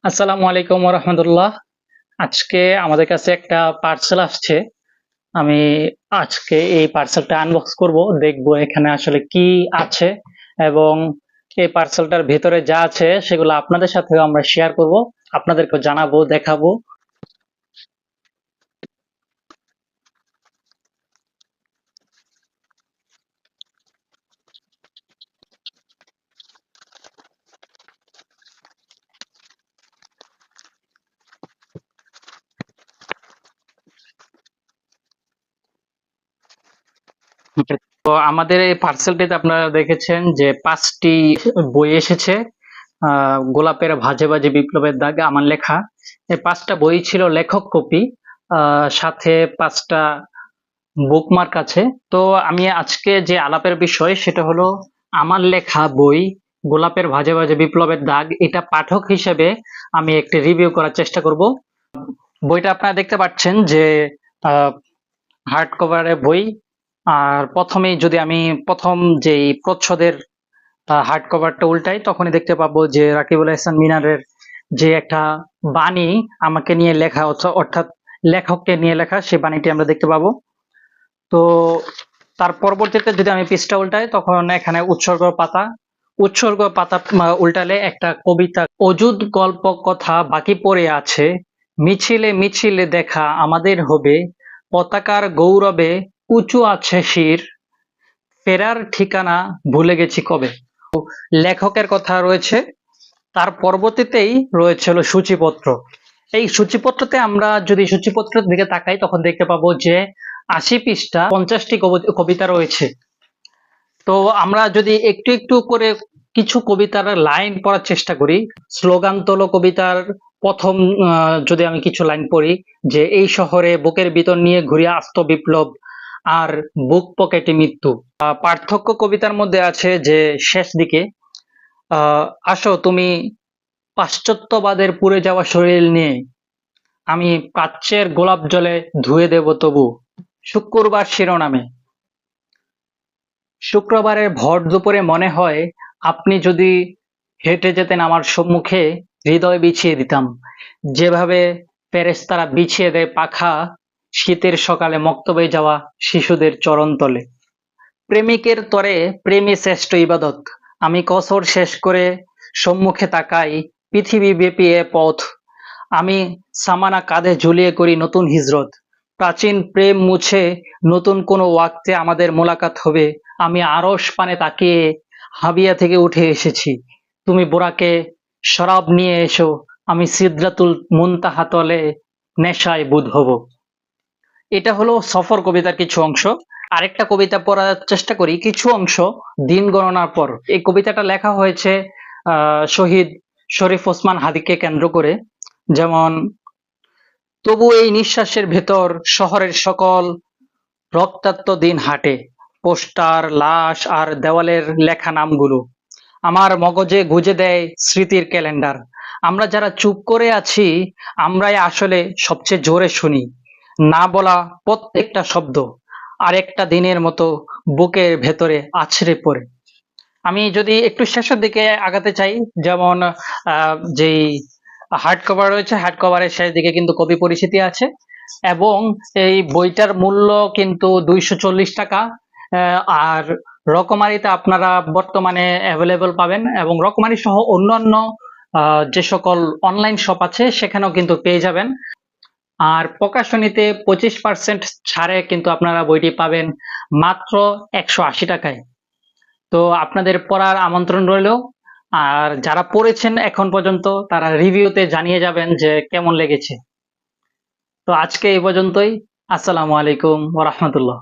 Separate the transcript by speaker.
Speaker 1: আসসালামু আলাইকুম রহমতুল্লাহ। আজকে আমাদের কাছে একটা পার্সেল আসছে। আমি আজকে এই পার্সেলটা আনবক্স করব, দেখব এখানে আসলে কি আছে এবং এই পার্সেলটার ভেতরে যা আছে সেগুলো আপনাদের সাথেও আমরা শেয়ার করব, আপনাদেরকে জানাবো, দেখাবো। তো আমাদের এই পার্সেলটিতে আপনারা দেখেছেন যে 5টি বই এসেছে। গোলাপের ভাজে ভাজে বিপ্লবের দাগ আমার লেখা। এই 5টা বই ছিল লেখক কপি, সাথে 5টা বুকমার্ক আছে। তো আমি আজকে যে আলাপের বিষয় সেটা হলো আমার লেখা বই গোলাপের ভাজে ভাজে বিপ্লবের দাগ। এটা পাঠক হিসেবে আমি একটি রিভিউ করার চেষ্টা করব। বইটা আপনারা দেখতে পাচ্ছেন যে হার্ড কভারের বই। আর প্রথমেই যদি আমি প্রথম যেই প্রচ্ছদের হার্ড কভারটা উল্টাই, তখনই দেখতে পাবো যে রাকিবুল হাসান মিনারের যে একটা বাণী আমাকে নিয়ে লেখা, অর্থাৎ লেখককে নিয়ে লেখা, সেই বাণীটি আমরা দেখতে পাবো। তো তার পরবর্তীতে যদি আমি পৃষ্ঠা উল্টাই, তখন এখানে উৎসর্গ পাতা উল্টালে একটা কবিতা, অযুত গল্প কথা বাকি পড়ে আছে, মিছিলে মিছিলে দেখা আমাদের হবে, পতাকার গৌরবে উঁচু আছে শির, ফেরার ঠিকানা ভুলে গেছি কবে। লেখকের কথা রয়েছে। তার পরবর্তীতেই রয়েছে হলো সূচিপত্র। এই সূচিপত্রতে আমরা যদি সূচিপত্রের দিকে তাকাই, তখন দেখতে পাবো যে 80 পৃষ্ঠা 50টি কবিতা রয়েছে। তো আমরা যদি একটু একটু করে কিছু কবিতার লাইন পড়ার চেষ্টা করি। স্লোগান তোলো কবিতার প্রথম যদি আমি কিছু লাইন পড়ি, যে এই শহরে বুকের ভিতর নিয়ে ঘুরিয়া আস্ত বিপ্লব, আর বুক পকেটে মৃত্যু। পার্থক্য কবিতার মধ্যে আছে যে শেষ দিকে, আসো তুমি পাশ্চাত্যবাদের পুড়ে যাওয়া শরীর নিয়ে, আমি প্রাচ্যের গোলাপ জলে ধুয়ে দেব তবু, শুক্রবার শিরোনামে। শুক্রবারের ভর দুপুরে মনে হয় আপনি যদি হেঁটে যেতেন আমার সম্মুখে, হৃদয় বিছিয়ে দিতাম, যেভাবে ফেরেশতারা বিছিয়ে দেয় পাখা শীতের সকালে মক্তবে যাওয়া শিশুদের চরণতলে। প্রেমিকের তরে প্রেমই শ্রেষ্ঠ ইবাদত, আমি কসর শেষ করে সম্মুখে তাকাই পৃথিবী ব্যাপী এ পথ, আমি সামানা কাঁধে ঝুলিয়ে করি নতুন হিজরত, প্রাচীন প্রেম মুছে নতুন কোনো ওয়াক্তে আমাদের মোলাকাত হবে, আমি আরশ পানে তাকিয়ে হাবিয়া থেকে উঠে এসেছি, তুমি বোরাকে শরাব নিয়ে এসো, আমি সিদরাতুল মুনতাহা তলে নেশায় বুঁদ হব। এটা হলো সফর কবিতার কিছু অংশ। আরেকটা কবিতা পড়ার চেষ্টা করি, কিছু অংশ দিন গণনার পর। এই কবিতাটা লেখা হয়েছে শহীদ শরীফ ওসমান হাদিকে কেন্দ্র করে। যেমন, তবু এই নিঃশ্বাসের ভেতর শহরের সকল রক্তাক্ত দিন হাঁটে, পোস্টার, লাশ আর দেওয়ালের লেখা নামগুলো আমার মগজে গুঁজে দেয় স্মৃতির ক্যালেন্ডার। আমরা যারা চুপ করে আছি, আমরাই আসলে সবচেয়ে জোরে শুনি না বলা প্রত্যেকটা শব্দ, আর একটা দিনের মতো বুকের ভেতরে আছড়ে পড়ে। আমি যদি একটু শেষের দিকে আগাতে চাই, যেমন যেই হার্ড কভার রয়েছে, হার্ড কভারের শেষ দিকে কিন্তু কবি পরিচিতি আছে, এবং এই বইটার মূল্য কিন্তু 240 টাকা। আর রকমারিতে আপনারা বর্তমানে অ্যাভেলেবল পাবেন, এবং রকমারি সহ অন্যান্য যে সকল অনলাইন শপ আছে সেখানেও কিন্তু পেয়ে যাবেন। আর প্রকাশনীতে 25% ছাড়ে কিন্তু আপনারা বইটি পাবেন মাত্র 180 টাকায়। তো আপনাদের পড়ার আমন্ত্রণ রইল। আর যারা পড়েছেন এখন পর্যন্ত, তারা রিভিউতে জানিয়ে যাবেন যে কেমন লেগেছে। তো আজকে এই পর্যন্তই। আসসালামু আলাইকুম ওয়া রাহমাতুল্লাহ।